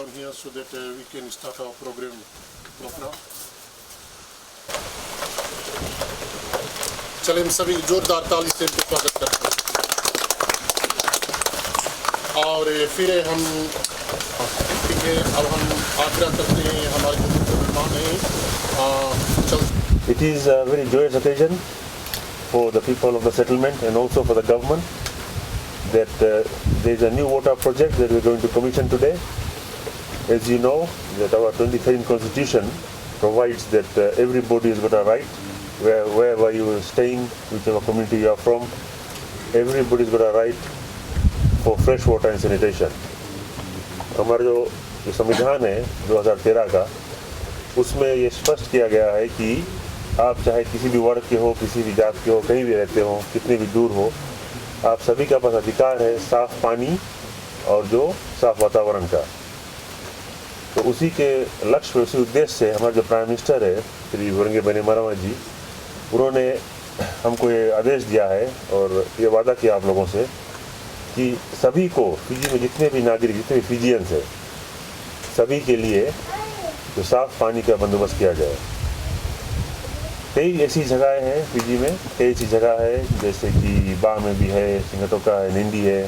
down here so that we can start our program proper. चलिए हम सभी जोरदार ताली से इनका स्वागत करते हैं और फिर हम अब हम आग्रह करते हैं हमारे जो मेहमान हैं It is a very joyous occasion for the people of the settlement and also for the government that there is a new water project that we are going to commission today. As you know, that our 23rd Constitution provides that everybody has got a right, wherever you are staying, whichever community you are from, everybody has got a right for fresh water and sanitation. हमारा जो संविधान है 2013 का, उसमें ये स्पष्ट किया गया है कि आप चाहे किसी भी वर्ग के हो, किसी भी जात के हो, कहीं भी रहते हो, कितने भी दूर हो, आप सभी का पास अधिकार है साफ पानी और जो साफ वातावरण का। तो उसी के लक्ष्य उसी उद्देश्य से हमारे जो प्राइम मिनिस्टर है श्री वरंगे बैनिमरामा जी, उन्होंने हमको ये आदेश दिया है और ये वादा किया आप लोगों से कि सभी को फिजी में जितने भी नागरिक, जितने भी फिजियंस है, सभी के लिए जो साफ पानी का बंदोबस्त किया जाए। कई ऐसी जगहें हैं फिजी में, कई ऐसी जगह है जैसे कि बा में भी है, सिंगटोका है, निंडी है,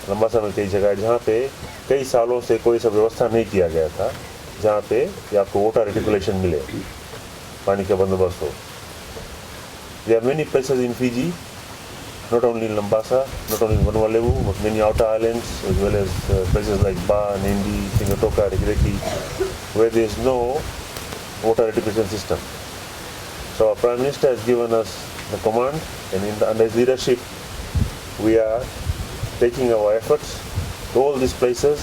लंबासा में कई जगह है जहाँ पे कई सालों से कोई सा व्यवस्था नहीं किया गया था, जहाँ पे कि आपको वाटर रेटिकुलेशन मिले, पानी का बंदोबस्त हो। There are many places in Fiji, not only in Lambasa, not only in Vanuatu, but many outer islands, as well as places like Ba, Nindi, Singatoka, Rikiriki, where there is no water reticulation system. So our Prime Minister has given us the command, and under his leadership, we are taking our efforts to all these places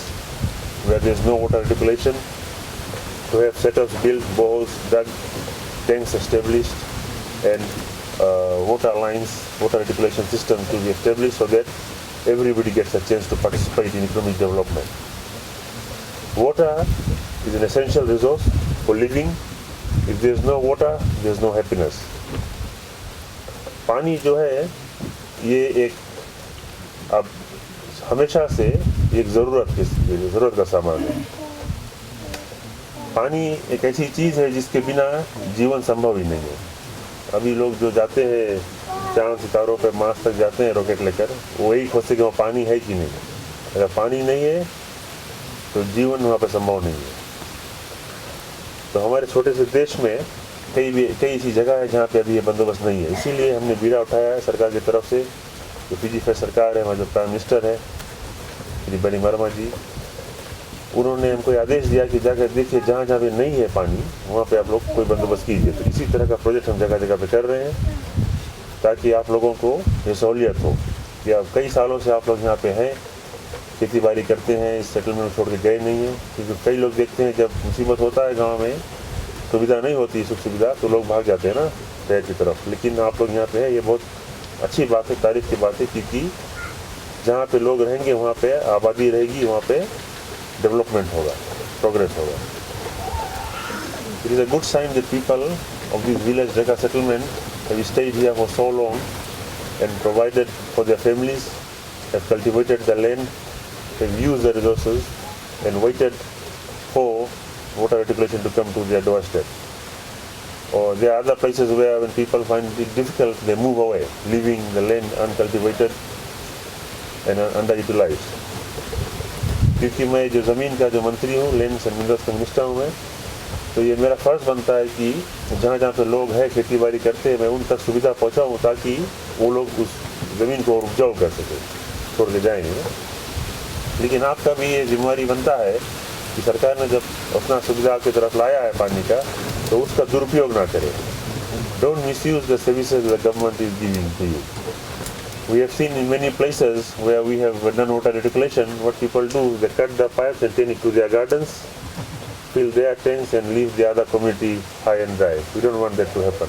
where there is no water reticulation, to have setups built, boreholes dug, tanks established, and water lines, water reticulation system to be established so that everybody gets a chance to participate in economic development. Water is an essential resource for living. If there is no water, there is no happiness. पानी जो है ये एक अब हमेशा से एक ज़रूरत का सामान है। पानी एक ऐसी चीज़ है जिसके बिना जीवन संभव ही नहीं है। अभी लोग जो जाते हैं चांद सितारों पे मार्स तक जाते हैं रॉकेट लेकर, वही खोजते कि वहाँ पानी है कि नहीं। अगर पानी नहीं है तो जीवन वहाँ पर संभव नहीं है। तो हमारे छोटे से देश में कई ऐसी जगह है जहाँ पे अभी ये बंदोबस्त नहीं है। इसीलिए हमने बीड़ा उठाया है सरकार की तरफ से, जो फिजी फेडरल सरकार है, हमारे जो प्राइम मिनिस्टर है श्री बैनिमरामा जी, उन्होंने हमको आदेश दिया कि जाकर देखिए जहाँ जहाँ पे नहीं है पानी वहाँ पे आप लोग कोई बंदोबस्त कीजिए। तो इसी तरह का प्रोजेक्ट हम जगह जगह पे कर रहे हैं ताकि आप लोगों को ये सहूलियत हो कि अब कई सालों से आप लोग यहाँ पे हैं, खेती बाड़ी करते हैं, इस सेटलमेंट छोड़ के गए नहीं हैं। क्योंकि कई लोग देखते हैं जब मुसीबत होता है गाँव में, सुविधा नहीं होती, सुख सुविधा, तो लोग भाग जाते हैं ना शहर की तरफ। लेकिन आप लोग यहाँ पे हैं, ये बहुत अच्छी बात है, तारीफ की बात है, क्योंकि जहाँ पे लोग रहेंगे वहाँ पे आबादी रहेगी, वहाँ पे डेवलपमेंट होगा, प्रोग्रेस होगा। It is a good sign that people of this village Dhaka settlement have stayed here for so long and provided for their families, have cultivated the land, have used the resources and waited for water reticulation to come to their doorstep. Or there are other places where when people find it difficult, they move away, leaving the land uncultivated and underutilized. क्योंकि मैं जो ज़मीन का जो मंत्री हूँ, land and minerals का minister हूँ मैं, तो ये मेरा फ़र्ज़ बनता है कि जहाँ जहाँ पे लोग हैं खेती बाड़ी करते हैं, मैं उन तक सुविधा पहुँचाऊँ ताकि वो लोग उस ज़मीन को उपजाऊ कर सकें, छोड़ के जाएंगे। लेकिन आपका भी ये जिम्मेवारी बनता है कि सरकार ने जब अपना सुविधा आपकी तरफ लाया है पानी का, तो उसका दुरुपयोग ना करें। Don't misuse the services the government is giving to you. We have seen in many places where we have done water reticulation, what people do, they cut the pipes and take it to their gardens, fill their tanks and leave the other community high and dry. We don't want that to happen.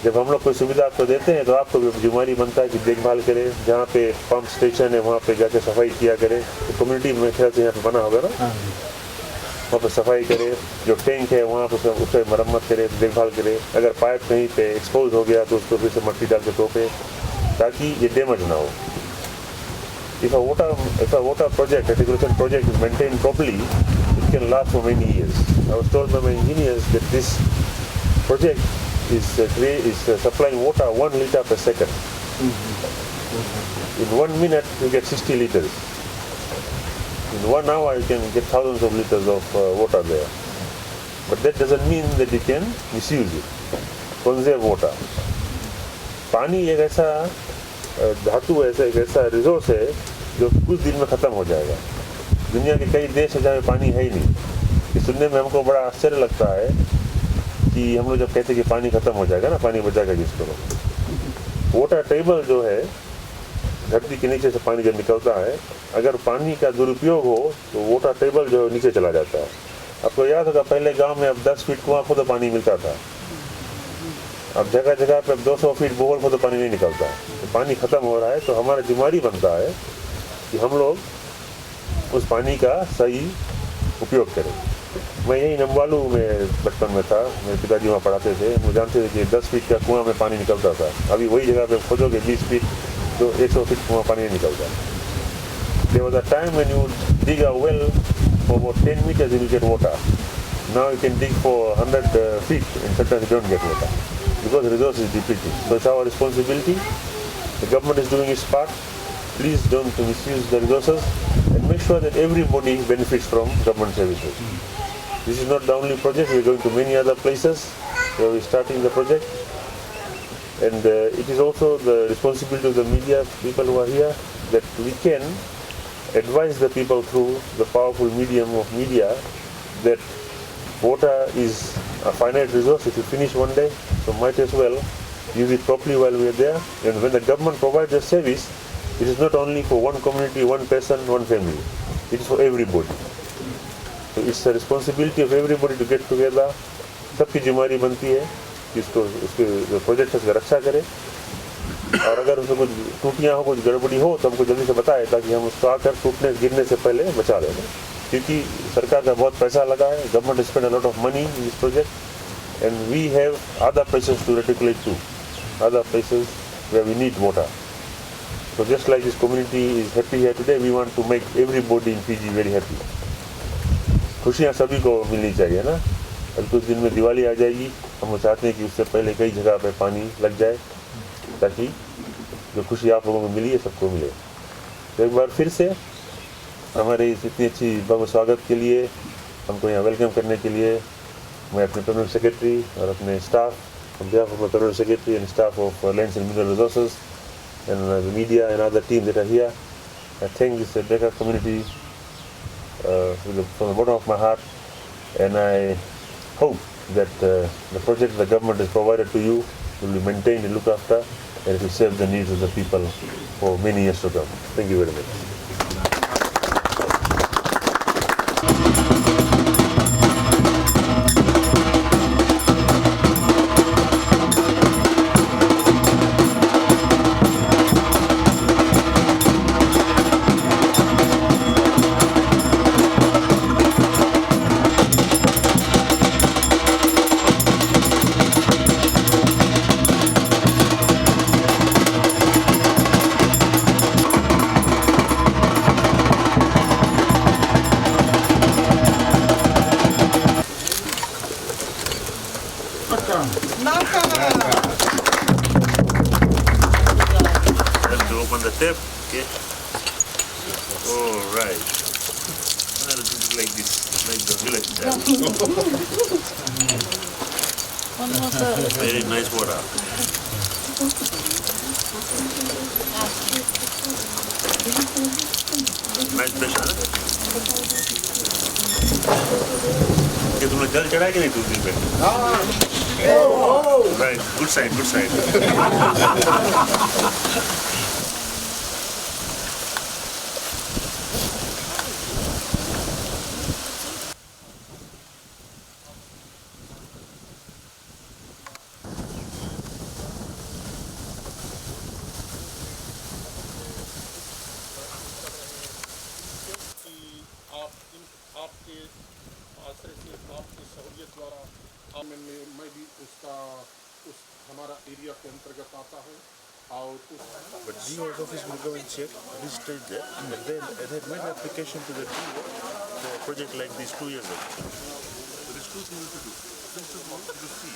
जब हम लोग कोई सुविधा आपको देते हैं तो आपको भी जिम्मेदारी बनता है कि देखभाल करें, जहाँ पे पंप स्टेशन है वहाँ पे जाके सफाई किया करें। तो कम्युनिटी में ख्याल से यहाँ पे बना होगा ना, वहाँ पे सफाई करें, जो टैंक है वहाँ पे उसकी मरम्मत करें, देखभाल करें। अगर पाइप कहीं पे एक्सपोज हो गया तो उसको फिर से मट्टी डाल के तोपे ताकि ये डैमेज ना हो। If a water project, a irrigation project is maintained properly, it can last for many years. I was told by my engineers that this project is supplying water 1 liter per second. In 1 minute, you get 60 liters. In 1 hour, you can get thousands of liters of water there. But that doesn't mean that you can misuse it. Conserve water. पानी एक ऐसा धातु है, एक ऐसा resource है जो कुछ दिन में ख़त्म हो जाएगा. दुनिया के कई देश हैं जहाँ पानी है ही नहीं. ये सुनने में हमको बड़ा आश्चर्य लगता है कि हम लोग जब कहते हैं कि पानी ख़त्म हो जाएगा ना, पानी बचाएगा जिसको. वाटर टेबल जो है, धरती के नीचे से पानी जब निकलता है, अगर पानी का दुरुपयोग हो तो वाटर टेबल जो है नीचे चला जाता है. आपको याद होगा पहले गांव में अब 10 फीट कुआं खोदो पानी मिलता था. अब जगह जगह पे 200 फीट बोर खोदो पानी नहीं निकलता है. तो पानी ख़त्म हो रहा है, तो हमारा जिम्मेदारी बनता है कि हम लोग उस पानी का सही उपयोग करें. मैं यही नमवालू में बचपन में था, मेरे पिताजी वहाँ पढ़ाते थे. वो जानते थे कि 10 फीट का कुआं में पानी निकलता था. अभी वही जगह पे खोदोगे 20 फीट तो 100 फीट कुआं पानी नहीं निकलता. There was a time when you dig a well for about 10 meters you will get water. Now you can dig for 100 feet and sometimes you don't get water because the resource is depleted. So it's our responsibility. The government is doing its part. Please don't misuse the resources and make sure that everybody benefits from government services. This is not the only project. We're going to many other places where we're starting the project. And it is also the responsibility of the media people who are here that we can advise the people through the powerful medium of media that water is a finite resource. It will finish one day, so might as well use it properly while we are there. And when the government provides a service, it is not only for one community, one person, one family. It is for everybody. So it's the responsibility of everybody to get together. सबकी जिम्मेदारी बनती है कि उसके project की रक्षा करें, और अगर उसमें कुछ टूटियाँ हो, कुछ गड़बड़ी हो तो हमको जल्दी से बताए ताकि हम उसको आकर टूटने गिरने से पहले बचा लें. क्योंकि सरकार का बहुत पैसा लगा है. Government spend a lot of money in this project and we have other places to reticulate to, other places where we need water. So just like this community is happy here today, we want to make everybody in Fiji very happy. खुशियाँ सभी को मिलनी चाहिए ना. अभी कुछ दिन में दिवाली आ जाएगी. हम चाहते हैं कि उससे पहले कई जगह पे पानी लग जाए ताकि जो खुशी आप लोगों को मिली है सबको मिले. तो एक बार फिर से हमारे इस इतनी अच्छी भव्य स्वागत के लिए, हमको यहाँ वेलकम करने के लिए, मैं अपने परमानेंट सेक्रेटरी और अपने staff, on behalf of my permanent secretary and staff of Lands and Mineral Resources and the media and other teams that are here, I thank this Decca community from the bottom of my heart, and I hope that the project the government has provided to you will be maintained and looked after, and it will serve the needs of the people for many years to come. Thank you very much. Open the tap, okay? All right. Like this, like the village tap. Very nice water. Nice pressure. ये तुमने जल चढ़ाया कि नहीं दूसरी पे? Right, good side, good side. आपके आश्रय से, आपकी सहूलियत द्वारा मैं भी उसका हमारा एरिया के अंतर्गत आता है. out. But GEO's office will go and check this stage there, and then they made an application to the GEO for a project like this 2 years ago. So there's two things to do. First of all, to see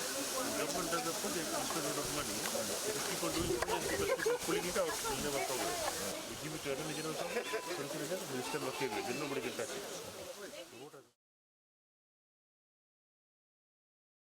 government does a project and spends a lot of money. If people doing it because people pulling it out, will never progress. We give it to Attorney General, consider that, we still okay with it.